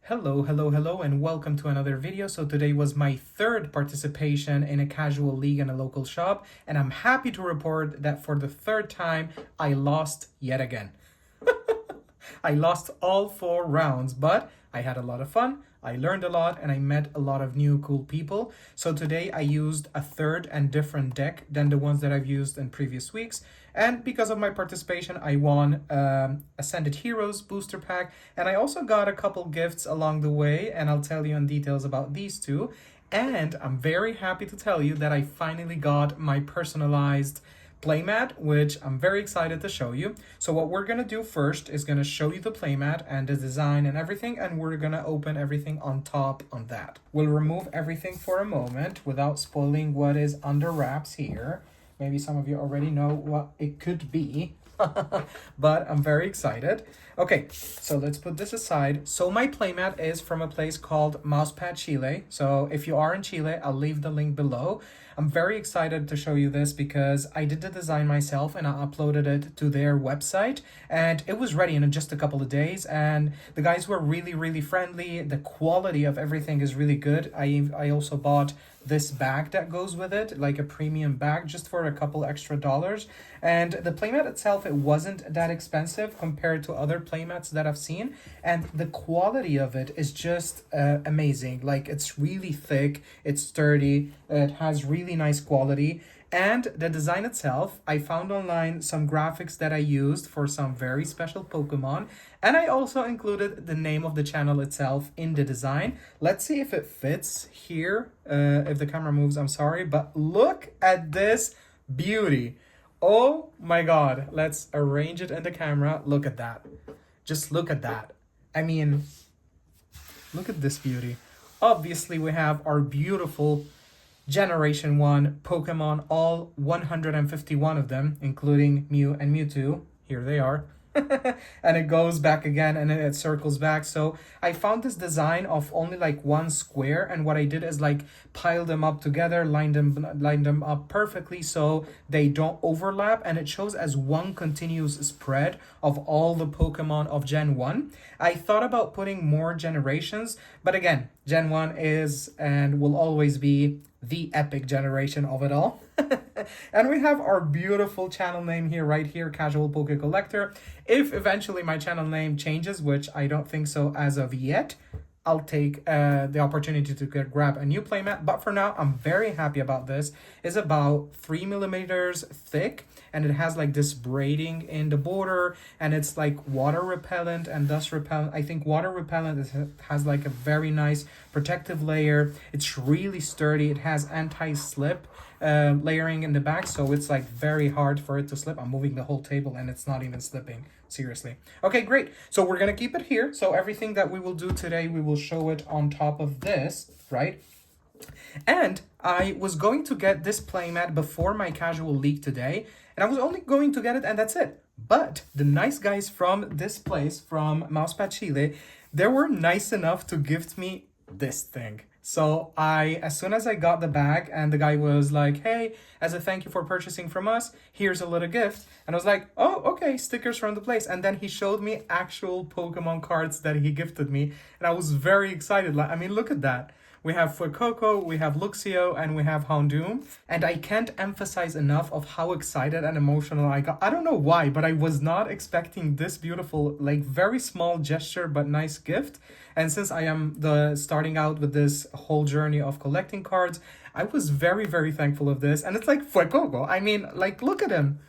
Hello, hello, hello, and welcome to another video. So today was my third participation in a casual league in a local shop, and I'm happy to report that for the third time, I lost yet again. I lost all 4 rounds, but I had a lot of fun. I learned a lot and I met a lot of new cool people. So today I used a third and different deck than the ones that I've used in previous weeks. And because of my participation, I won Ascended Heroes booster pack. And I also got a couple gifts along the way, and I'll tell you in details about these two. And I'm very happy to tell you that I finally got my personalized playmat, which I'm very excited to show you. So what we're gonna do first is gonna show you the playmat and the design and everything, and we're gonna open everything on top on that. We'll remove everything for a moment without spoiling what is under wraps here. Maybe some of you already know what it could be, but I'm very excited. Okay, so let's put this aside. So my playmat is from a place called Mousepad Chile. So if you are in Chile, I'll leave the link below. I'm very excited to show you this because I did the design myself and I uploaded it to their website, and it was ready in just a couple of days, and the guys were really friendly. The quality of everything is really good. I also bought this bag that goes with it, like a premium bag, just for a couple extra dollars. And the playmat itself, it wasn't that expensive compared to other playmats that I've seen, and the quality of it is just amazing. Like, it's really thick, it's sturdy, it has really nice quality. And the design itself, I found online some graphics that I used for some very special Pokemon, and I also included the name of the channel itself in the design. Let's see if it fits here. If the camera moves, I'm sorry, but look at this beauty. Oh my god, let's arrange it in the camera. Look at that. Just look at that. I mean, look at this beauty. Obviously, we have our beautiful Generation 1 Pokemon, all 151 of them, including Mew and Mewtwo. Here they are. And it goes back again and then it circles back. So I found this design of only like one square, and what I did is like pile them up together, line them up perfectly so they don't overlap, and it shows as one continuous spread of all the Pokemon of Gen 1. I thought about putting more generations, but again, Gen 1 is and will always be the epic generation of it all. And we have our beautiful channel name here, right here, Casual Poke Collector. If eventually my channel name changes, which I don't think so as of yet, I'll take the opportunity to grab a new playmat. But for now, I'm very happy about this. It's about 3 millimeters thick, and it has like this braiding in the border, and it's like water repellent and dust repellent. I think water repellent has like a very nice protective layer. It's really sturdy. It has anti-slip layering in the back, so it's like very hard for it to slip. I'm moving the whole table and it's not even slipping, seriously. Okay, great. So we're gonna keep it here. So everything that we will do today, we will show it on top of this, right? And I was going to get this playmat before my casual league today, and I was only going to get it and that's it. But the nice guys from this place, from Mousepad Chile, they were nice enough to gift me this thing. So as soon as I got the bag and the guy was like, hey, as a thank you for purchasing from us, here's a little gift. And I was like, oh, okay, stickers from the place. And then he showed me actual Pokemon cards that he gifted me. And I was very excited. Like, I mean, look at that. We have Fuecoco, we have Luxio, and we have Houndoom. And I can't emphasize enough of how excited and emotional I got. I don't know why, but I was not expecting this beautiful, like very small gesture, but nice gift. And since I am starting out with this whole journey of collecting cards, I was very thankful of this. And it's like Fuecoco. I mean, like, look at him.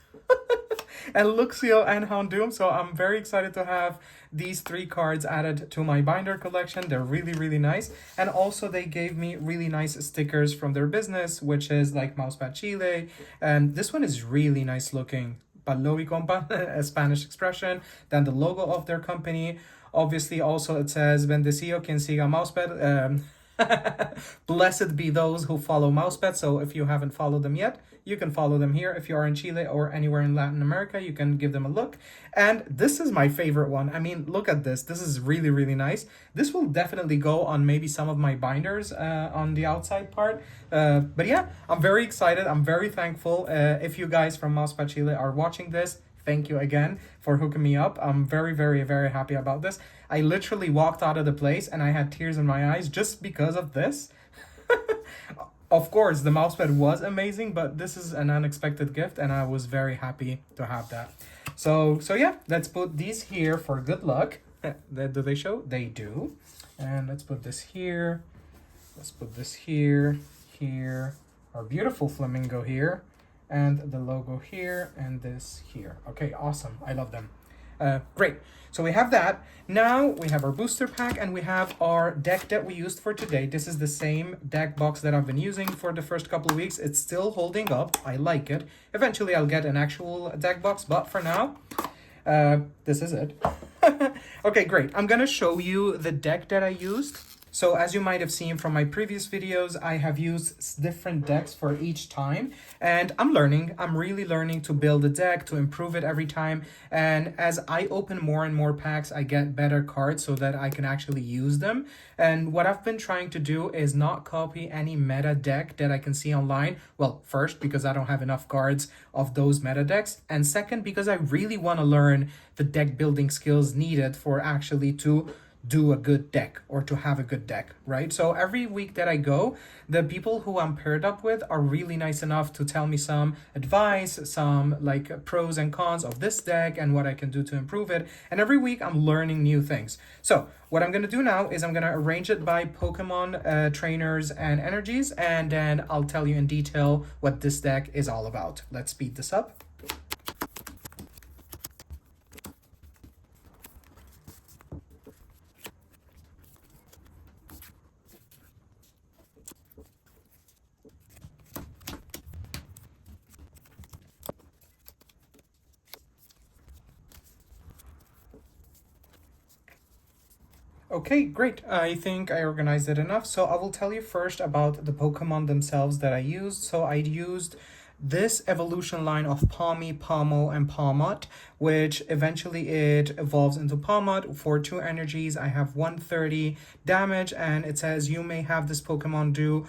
And Luxio and Houndoom. So I'm very excited to have these 3 cards added to my binder collection. They're really nice. And also they gave me really nice stickers from their business, which is like Mousepad Chile. And this one is really nice looking. Palo y compa, a Spanish expression. Then the logo of their company. Obviously also it says Bendecido quien siga Mousepad. Blessed be those who follow Mousepad. So if you haven't followed them yet, you can follow them here. If you are in Chile or anywhere in Latin America, you can give them a look. And this is my favorite one. I mean, look at this. This is really nice. This will definitely go on maybe some of my binders on the outside part. But yeah, I'm very excited. I'm very thankful. If you guys from Mousepad Chile are watching this, thank you again for hooking me up. I'm very, very, very happy about this. I literally walked out of the place and I had tears in my eyes just because of this. Of course, the mousepad was amazing, but this is an unexpected gift and I was very happy to have that. So yeah, let's put these here for good luck. Do they show? They do. And let's put this here. Let's put this here, here, our beautiful flamingo here, and the logo here, and this here. Okay, awesome. I love them. Great. So we have that. Now we have our booster pack and we have our deck that we used for today. This is the same deck box that I've been using for the first couple of weeks. It's still holding up. I like it. Eventually I'll get an actual deck box, but for now, this is it. Okay, great. I'm gonna show you the deck that I used. So as you might have seen from my previous videos, I have used different decks for each time, and I'm really learning to build a deck, to improve it every time. And as I open more and more packs, I get better cards so that I can actually use them. And what I've been trying to do is not copy any meta deck that I can see online. Well, first, because I don't have enough cards of those meta decks. And second, because I really want to learn the deck building skills needed for actually to do a good deck or to have a good deck, right? So every week that I go, the people who I'm paired up with are really nice enough to tell me some advice, some like pros and cons of this deck and what I can do to improve it. And every week I'm learning new things. So what I'm going to do now is I'm going to arrange it by Pokemon trainers and energies, and then I'll tell you in detail what this deck is all about. Let's speed this up. Okay, great. I think I organized it enough. So I will tell you first about the Pokemon themselves that I used. So I used this evolution line of Pawmi, Pawmo, and Pawmot, which eventually it evolves into Pawmot. For 2 energies, I have 130 damage, and it says you may have this Pokemon do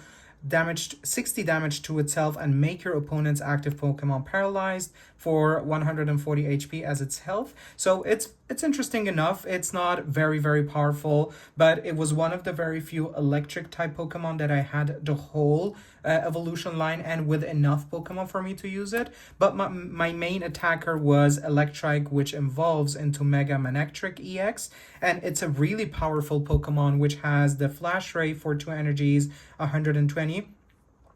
60 damage to itself and make your opponent's active Pokemon paralyzed for 140 HP as its health. So it's interesting enough. It's not very, very powerful, but it was one of the very few electric type Pokemon that I had the whole evolution line and with enough Pokemon for me to use it. But my main attacker was Electrike, which evolves into Mega Manectric EX, and it's a really powerful Pokemon which has the Flash Ray for 2 energies, 120.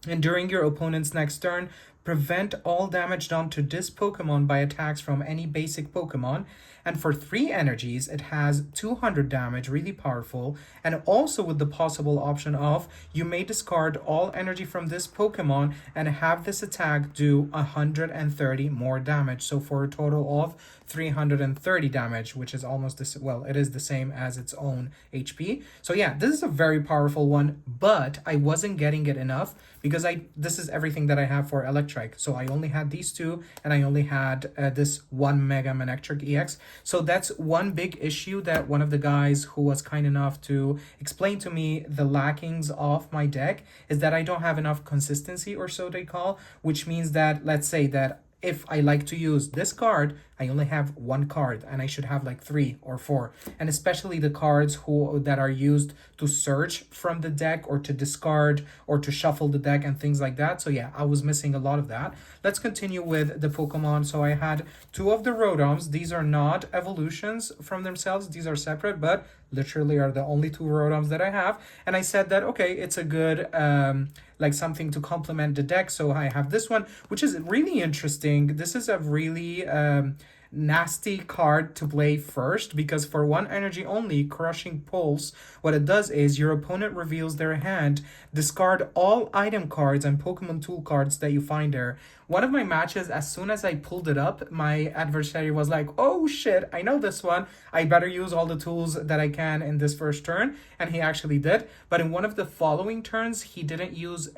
And during your opponent's next turn, prevent all damage done to this Pokemon by attacks from any basic Pokemon. And for 3 energies, it has 200 damage, really powerful. And also with the possible option of, you may discard all energy from this Pokemon and have this attack do 130 more damage. So for a total of 330 damage, which is almost this, well, it is the same as its own HP. So yeah, this is a very powerful one, but I wasn't getting it enough because this is everything that I have for Electrike. So I only had these 2 and I only had this 1 Mega Manectric EX. So that's one big issue that one of the guys who was kind enough to explain to me the lackings of my deck is that I don't have enough consistency, or so they call, which means that, let's say that if I like to use this card, I only have 1 card and I should have like 3 or 4. And especially the cards that are used to search from the deck or to discard or to shuffle the deck and things like that. So yeah, I was missing a lot of that. Let's continue with the Pokemon. So I had 2 of the Rotoms. These are not evolutions from themselves. These are separate, but literally are the only 2 Rotoms that I have. And I said that, okay, it's a good like something to complement the deck. So I have this one, which is really interesting. This is a really nasty card to play first, because for 1 energy only, Crushing Pulse, what it does is your opponent reveals their hand, discard all item cards and Pokemon tool cards that you find there. One of my matches, as soon as I pulled it up, my adversary was like, oh shit, I know this one, I better use all the tools that I can in this first turn, and he actually did. But in one of the following turns, he didn't use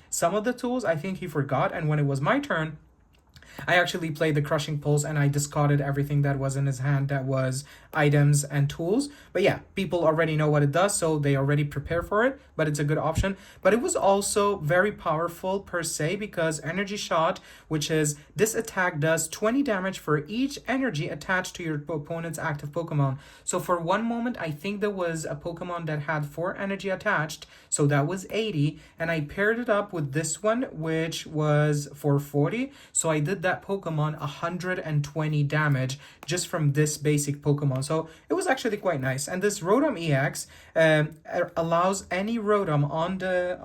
some of the tools. I think he forgot, and when it was my turn, I actually played the Crushing Pulse and I discarded everything that was in his hand that was items and tools. But yeah, people already know what it does, so they already prepare for it, but it's a good option. But it was also very powerful per se, because Energy Shot, which is this attack does 20 damage for each energy attached to your opponent's active Pokemon. So for one moment, I think there was a Pokemon that had 4 energy attached, so that was 80, and I paired it up with this one, which was for 40. So I did that Pokemon 120 damage just from this basic Pokemon. So it was actually quite nice. And this Rotom EX allows any Rotom on the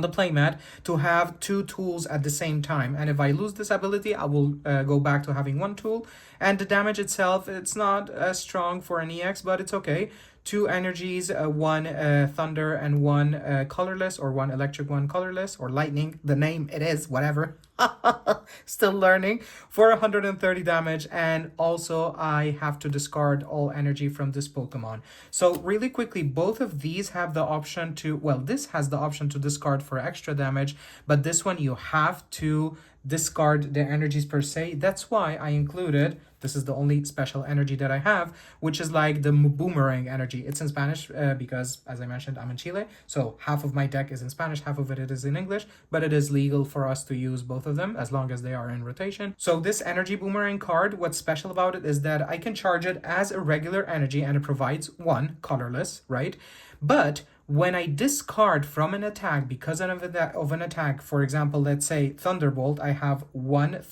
playmat to have 2 tools at the same time. And if I lose this ability, I will go back to having 1 tool. And the damage itself, it's not as strong for an EX, but it's okay. 2 energies, 1 thunder and 1 colorless, or 1 electric, 1 colorless, or lightning, the name it is, whatever. Still learning, for 130 damage. And also I have to discard all energy from this Pokemon. So really quickly, both of these have the option to, well, this has the option to discard for extra damage, but this one you have to discard the energies per se. That's why I included, this is the only special energy that I have, which is like the boomerang energy. It's in Spanish because, as I mentioned, I'm in Chile, so half of my deck is in Spanish, half of it is in English, but it is legal for us to use both of them as long as they are in rotation. So this energy boomerang card, what's special about it is that I can charge it as a regular energy and it provides 1 colorless, right? But when I discard from an attack because of an attack, for example, let's say Thunderbolt, I have 1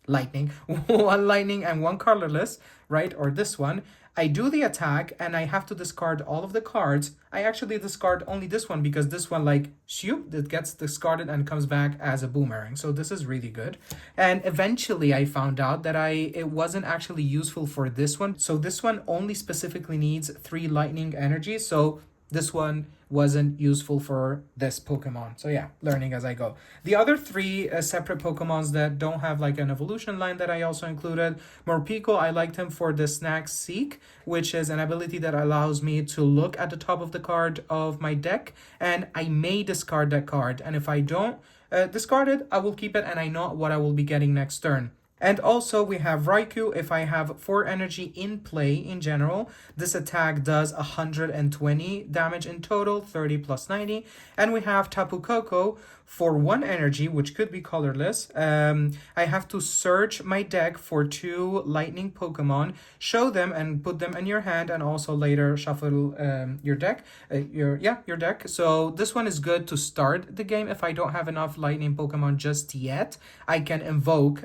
lightning, 1 lightning and 1 colorless, right? Or this one, I do the attack and I have to discard all of the cards. I actually discard only this one because this one, like, shoot, it gets discarded and comes back as a boomerang. So this is really good. And eventually I found out that it wasn't actually useful for this one. So this one only specifically needs 3 lightning energies. So this one wasn't useful for this Pokemon. So yeah, learning as I go. The other 3 separate Pokemons that don't have like an evolution line that I also included, Morpeko, I liked him for the Snack Seek, which is an ability that allows me to look at the top of the card of my deck, and I may discard that card. And if I don't discard it, I will keep it, and I know what I will be getting next turn. And also we have Raikou. If I have 4 energy in play in general, this attack does 120 damage in total, 30 plus 90. And we have Tapu Koko for 1 energy, which could be colorless. I have to search my deck for 2 lightning Pokemon, show them and put them in your hand, and also later shuffle your deck. Your deck. So this one is good to start the game. If I don't have enough lightning Pokemon just yet, I can invoke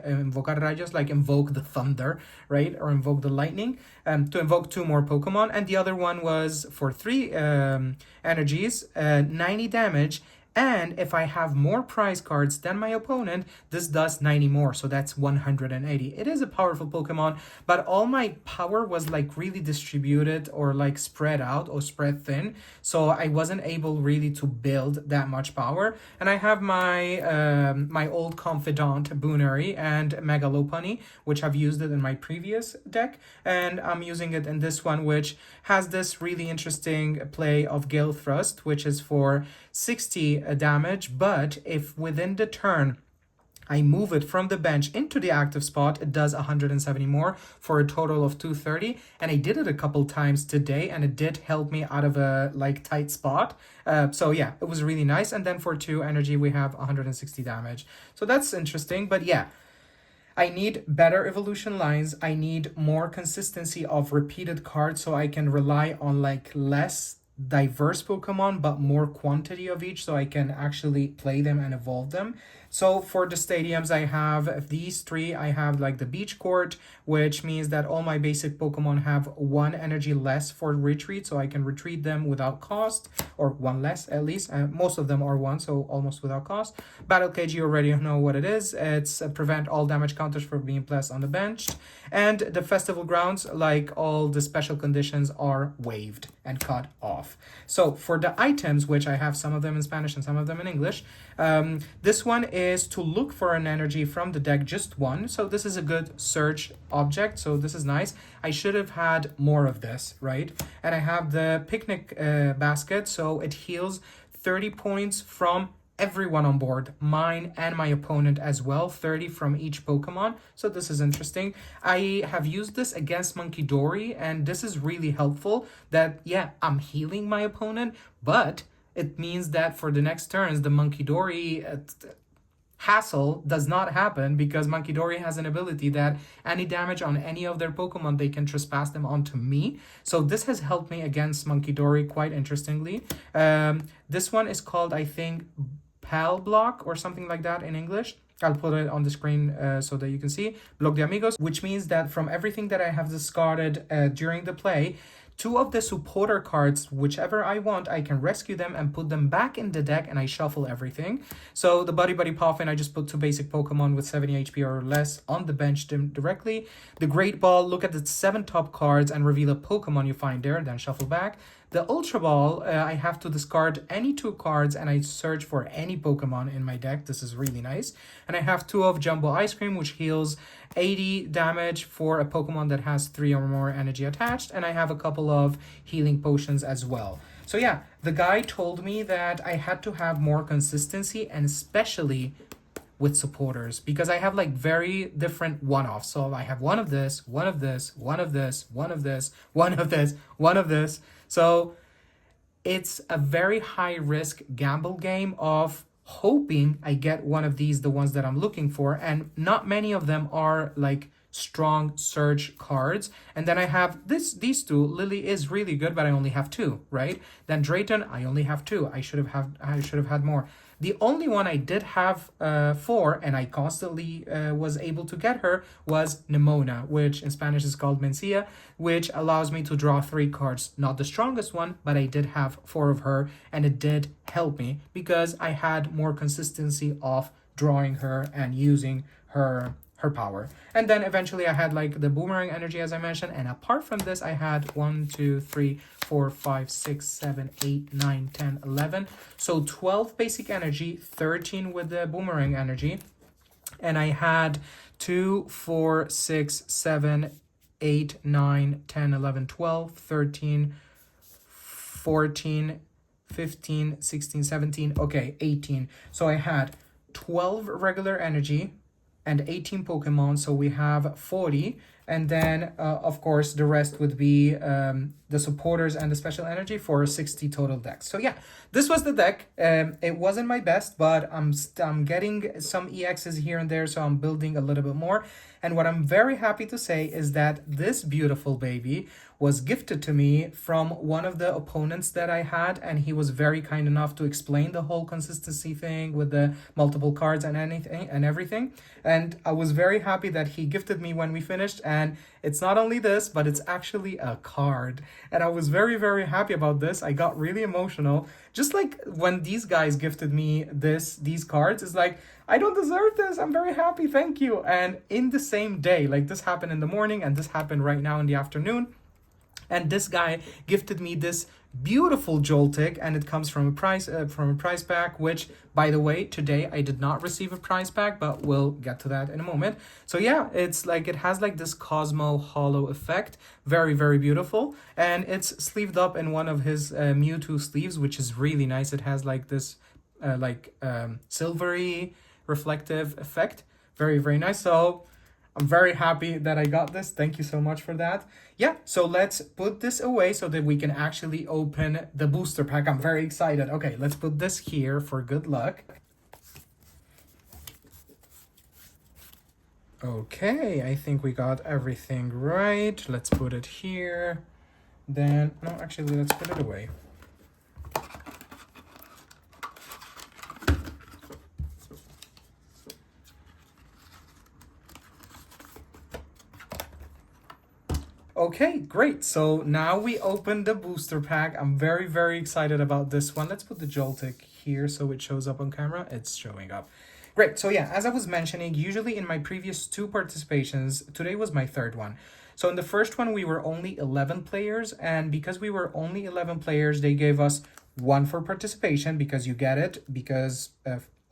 just like invoke the thunder, right? Or invoke the lightning to invoke 2 more Pokemon. And the other one was for 3 energies, 90 damage. And if I have more prize cards than my opponent, this does 90 more, so that's 180. It is a powerful Pokemon, but all my power was like really distributed or like spread out or spread thin, so I wasn't able really to build that much power. And I have my my old Confidant Boonary and Megalopunny, which I've used it in my previous deck, and I'm using it in this one, which has this really interesting play of Gale Thrust, which is for 60 damage, but if within the turn I move it from the bench into the active spot, it does 170 more for a total of 230. And I did it a couple times today, and it did help me out of a like tight spot. So yeah, it was really nice. And then for 2 energy, we have 160 damage. So that's interesting. But yeah, I need better evolution lines. I need more consistency of repeated cards so I can rely on like less diverse Pokemon but more quantity of each, so I can actually play them and evolve them. So for the stadiums, I have these 3. I have like the beach court, which means that all my basic Pokemon have 1 energy less for retreat, so I can retreat them without cost, or 1 less at least. Most of them are 1, so almost without cost. Battle Cage, you already know what it is. It's prevent all damage counters from being placed on the bench. And the festival grounds, like all the special conditions, are waived and cut off. So for the items, which I have some of them in Spanish and some of them in English, this one is to look for an energy from the deck, just 1. So this is a good search object, so this is nice. I should have had more of this, right? And I have the picnic basket, so it heals 30 points from everyone on board, mine and my opponent as well, 30 from each Pokemon. So this is interesting. I have used this against Monkey Dory, and this is really helpful that, yeah, I'm healing my opponent, but it means that for the next turns, the Monkey Dory hassle does not happen, because Monkey Dory has an ability that any damage on any of their Pokemon, they can trespass them onto me. So this has helped me against Monkey Dory quite interestingly. This one is called, I think, Pal Block or something like that in English. I'll put it on the screen so that you can see. Block de Amigos, which means that from everything that I have discarded during the play, 2 of the supporter cards, whichever I want, I can rescue them and put them back in the deck, and I shuffle everything. So the Buddy Buddy Poffin, I just put 2 basic Pokemon with 70 HP or less on the bench directly. The Great Ball, look at the 7 top cards and reveal a Pokemon you find there, then shuffle back. The Ultra Ball, I have to discard any 2 cards and I search for any Pokemon in my deck. This is really nice. And I have 2 of Jumbo Ice Cream, which heals 80 damage for a Pokemon that has 3 or more energy attached. And I have a couple of healing potions as well. So yeah, the guy told me that I had to have more consistency, and especially with supporters, because I have like very different one-offs. So I have one of this, one of this, one of this, one of this, one of this, one of this. So it's a very high risk gamble game of hoping I get one of these, the ones that I'm looking for, and not many of them are like strong surge cards. And then I have these 2. Lily is really good, but I only have 2, right? Then Drayton, I only have 2. I should have had more. The only one I did have 4, and I constantly was able to get her, was Nimona, which in Spanish is called Mencia, which allows me to draw 3 cards. Not the strongest one, but I did have 4 of her, and it did help me because I had more consistency of drawing her and using her power. And then eventually I had like the Boomerang energy, as I mentioned, and apart from this I had 1 2 3 4 5 6 7 8 9 10 11, so 12 basic energy, 13 with the Boomerang energy, and I had 2 4 6 7 8 9 10 11 12 13 14 15 16 17, okay, 18. So I had 12 regular energy and 18 Pokemon, so we have 40. And then, of course, the rest would be the supporters and the special energy for 60 total decks. So yeah, this was the deck. It wasn't my best, but I'm getting some EXs here and there, so I'm building a little bit more. And what I'm very happy to say is that this beautiful baby was gifted to me from one of the opponents that I had, and he was very kind enough to explain the whole consistency thing with the multiple cards and anything and everything. And I was very happy that he gifted me when we finished, and it's not only this, but it's actually a card. And I was very, very happy about this. I got really emotional. Just like when these guys gifted me these cards, it's like, I don't deserve this. I'm very happy. Thank you. And in the same day, like this happened in the morning and this happened right now in the afternoon. And this guy gifted me this beautiful Joltik, and it comes from a prize pack, which, by the way, today I did not receive a prize pack, but we'll get to that in a moment. So yeah, it's like it has like this Cosmo Hollow effect, very, very beautiful, and it's sleeved up in one of his Mewtwo sleeves, which is really nice. It has like this silvery reflective effect, very, very nice. So I'm very happy that I got this. Thank you so much for that. Yeah, so let's put this away so that we can actually open the booster pack. I'm very excited. Okay, let's put this here for good luck. Okay, I think we got everything right. Let's put it here. Then, no, actually, let's put it away. Okay, great. So now we open the booster pack. I'm very, very excited about this one. Let's put the Joltik here so it shows up on camera. It's showing up. Great. So yeah, as I was mentioning, usually in my previous 2 participations, today was my 3rd one. So in the first one, we were only 11 players. And because we were only 11 players, they gave us 1 for participation because you get it, because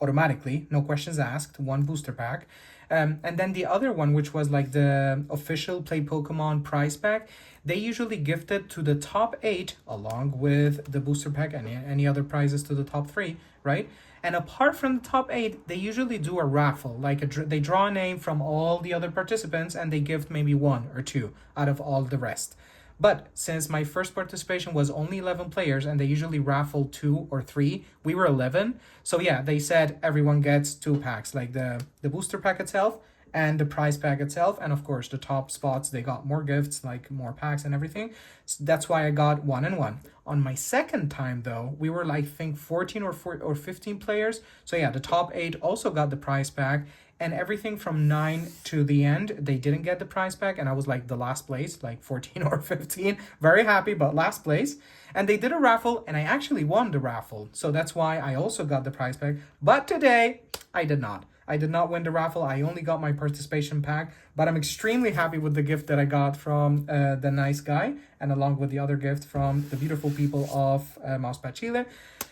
automatically, no questions asked, 1 booster pack. And then the other one, which was like the official Play Pokemon prize pack, they usually gift it to the top 8 along with the booster pack and any other prizes to the top 3, right? And apart from the top 8, they usually do a raffle. Like they draw a name from all the other participants and they gift maybe 1 or 2 out of all the rest. But since my first participation was only 11 players and they usually raffle 2 or 3, we were 11. So yeah, they said everyone gets 2 packs, like the booster pack itself and the prize pack itself. And of course, the top spots, they got more gifts, like more packs and everything. So that's why I got 1 and 1. On my second time, though, we were like, I think 14 or 15 players. So yeah, the top 8 also got the prize pack. And everything from 9 to the end, they didn't get the prize pack. And I was like the last place, like 14 or 15. Very happy, but last place. And they did a raffle, and I actually won the raffle. So that's why I also got the prize pack. But today, I did not. I did not win the raffle. I only got my participation pack. But I'm extremely happy with the gift that I got from the nice guy. And along with the other gift from the beautiful people of Mousepad Chile.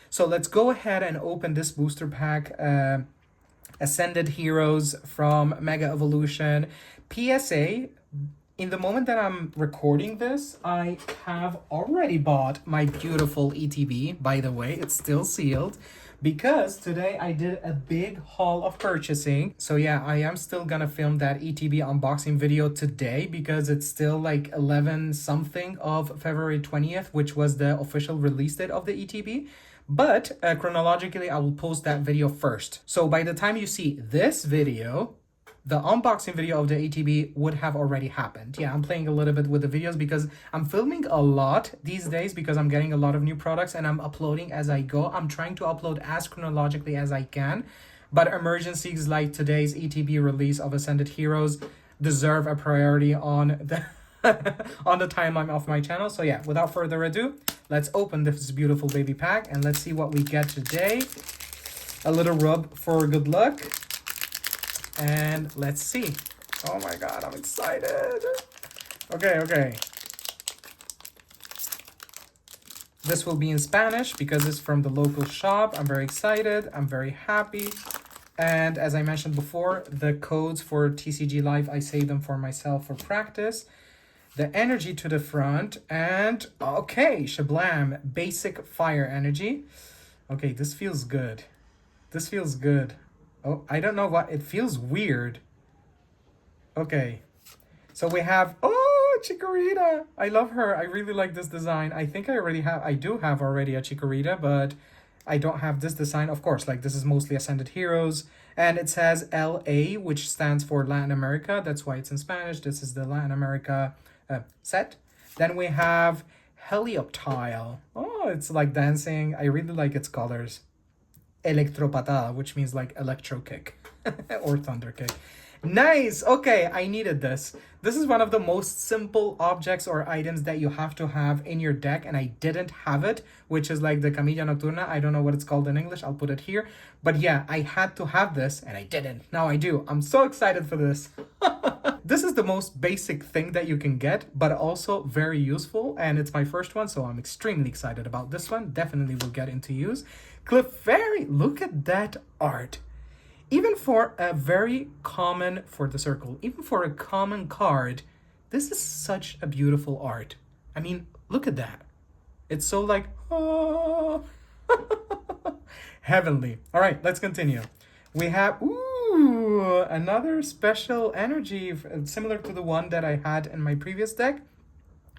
So let's go ahead and open this booster pack. Ascended Heroes from Mega Evolution. PSA, in the moment that I'm recording this, I have already bought my beautiful ETB. By the way, it's still sealed because today I did a big haul of purchasing. So yeah, I am still gonna film that ETB unboxing video today because it's still like 11 something of February 20th, which was the official release date of the ETB. But chronologically, I will post that video first. So by the time you see this video, the unboxing video of the ETB would have already happened. Yeah, I'm playing a little bit with the videos because I'm filming a lot these days because I'm getting a lot of new products and I'm uploading as I go. I'm trying to upload as chronologically as I can. But emergencies like today's ETB release of Ascended Heroes deserve a priority on the on the timeline of my channel. So yeah, without further ado, let's open this beautiful baby pack and let's see what we get today. A little rub for good luck. And let's see. Oh my god, I'm excited. Okay. This will be in Spanish because it's from the local shop. I'm very excited. I'm very happy. And as I mentioned before, the codes for TCG Live, I save them for myself for practice. The energy to the front, and okay, Shablam, basic fire energy. Okay, this feels good. This feels good. Oh, I don't know what, it feels weird. Okay, so we have, oh, Chikorita. I love her. I really like this design. I think I do have already a Chikorita, but I don't have this design. Of course, like this is mostly Ascended Heroes. And it says LA, which stands for Latin America. That's why it's in Spanish. This is the Latin America set. Then we have Helioptile. Oh, it's like dancing. I really like its colors. Electropatada, which means like electro kick or thunder kick. Nice. Okay, I needed this. This is one of the most simple objects or items that you have to have in your deck, and I didn't have it, which is like the Camilla Nocturna. I don't know what it's called in English. I'll put it here. But yeah, I had to have this, and I didn't. Now I do. I'm so excited for this. This is the most basic thing that you can get, but also very useful, and it's my first one, so I'm extremely excited about this one. Definitely will get into use. Clefairy, look at that art. Even for a very common, for the circle, even for a common card, this is such a beautiful art. I mean, look at that. It's so like, oh, heavenly. All right, let's continue. We have, ooh, another special energy similar to the one that I had in my previous deck.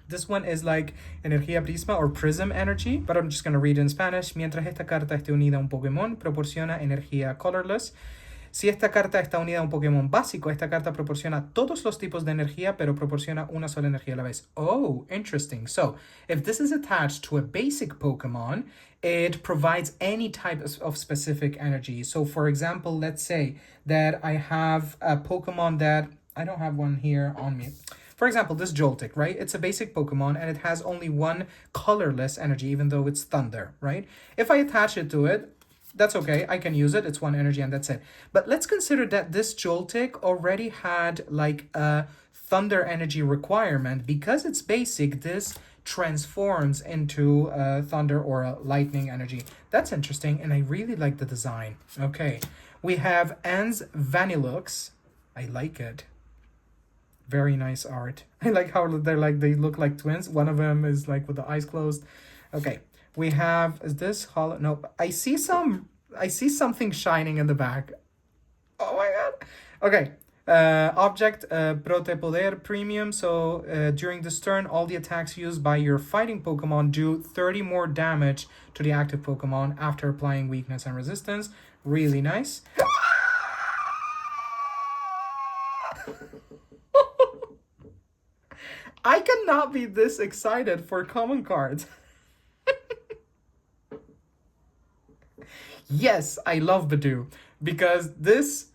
This one is like Energía Prisma or Prism energy, but I'm just going to read it in Spanish. Mientras esta carta esté unida a un Pokémon, proporciona energía colorless. Si esta carta está unida a un Pokémon básico, esta carta proporciona todos los tipos de energía, pero proporciona una sola energía a la vez. Oh, interesting. So, if this is attached to a basic Pokémon, it provides any type of specific energy. So, for example, let's say that I have a Pokémon that, I don't have one here on me. For example, this Joltik, right? It's a basic Pokemon and it has only one colorless energy, even though it's thunder, right? If I attach it to it, that's okay. I can use it. It's one energy and that's it. But let's consider that this Joltik already had like a thunder energy requirement. Because it's basic, this transforms into thunder or a lightning energy. That's interesting and I really like the design. Okay, we have Anne's Vanillux. I like it. Very nice art. I like how they look like twins. One of them is like with the eyes closed. Okay, we have, is this hollow? No, I see something shining in the back. Oh my god. Okay. Object Prote Poder Premium. So during this turn, all the attacks used by your fighting Pokemon do 30 more damage to the active Pokemon after applying weakness and resistance. Really nice. I cannot be this excited for common cards. Yes, I love Badoo because this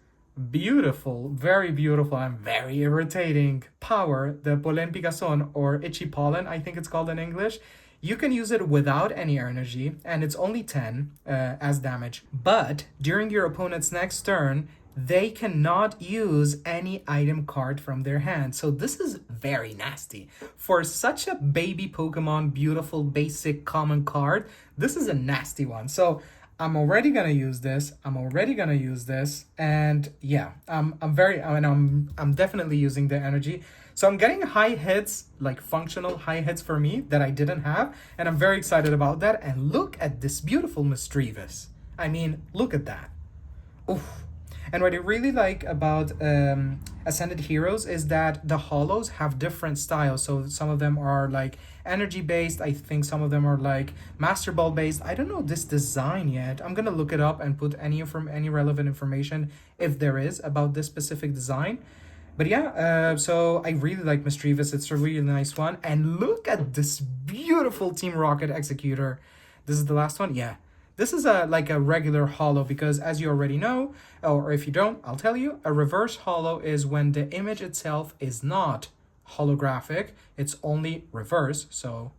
beautiful, very beautiful, and very irritating power, the Pollen Picazón or Itchy Pollen, I think it's called in English, you can use it without any energy, and it's only 10 as damage. But during your opponent's next turn, they cannot use any item card from their hand. So this is very nasty. For such a baby Pokemon, beautiful, basic, common card, this is a nasty one. So I'm already gonna use this. And yeah, I'm definitely using the energy. So I'm getting high hits, like functional high hits for me that I didn't have, and I'm very excited about that. And look at this beautiful Misdreavus. I mean, look at that. Oof. And what I really like about Ascended Heroes is that the holos have different styles. So some of them are like energy based. I think some of them are like Master Ball based. I don't know this design yet. I'm gonna look it up and put any relevant information, if there is, about this specific design. But yeah, so I really like Misdreavus. It's a really nice one. And look at this beautiful Team Rocket Executor. This is the last one? Yeah. This is like a regular holo because, as you already know, or if you don't, I'll tell you, a reverse holo is when the image itself is not holographic, it's only reverse, so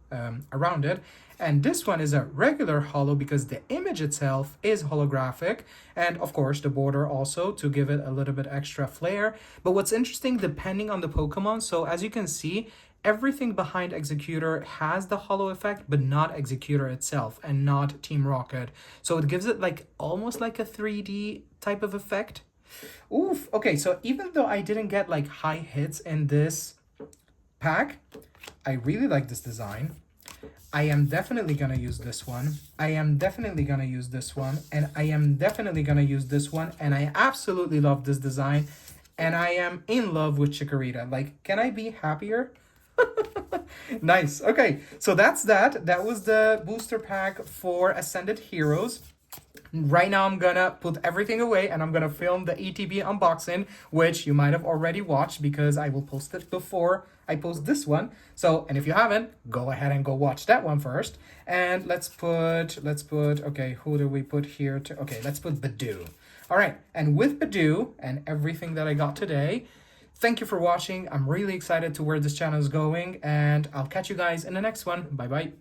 around it. And this one is a regular holo because the image itself is holographic, and of course the border also to give it a little bit extra flair. But what's interesting, depending on the Pokemon, so as you can see, everything behind Executor has the holo effect, but not Executor itself and not Team Rocket. So it gives it like almost like a 3D type of effect. Oof. Okay, so even though I didn't get like high hits in this pack, I really like this design. I am definitely gonna use this one. I am definitely gonna use this one. And I am definitely gonna use this one. And I absolutely love this design. And I am in love with Chikorita. Like, can I be happier? Nice. Okay, so that's that. That was the booster pack for Ascended Heroes. Right now I'm gonna put everything away and I'm gonna film the ETB unboxing, which you might have already watched because I will post it before I post this one. So, and if you haven't, go ahead and go watch that one first. And let's put, okay, who do we put here to, okay, let's put Badoo. All right, and with Badoo and everything that I got today, thank you for watching. I'm really excited to where this channel is going, and I'll catch you guys in the next one. Bye-bye.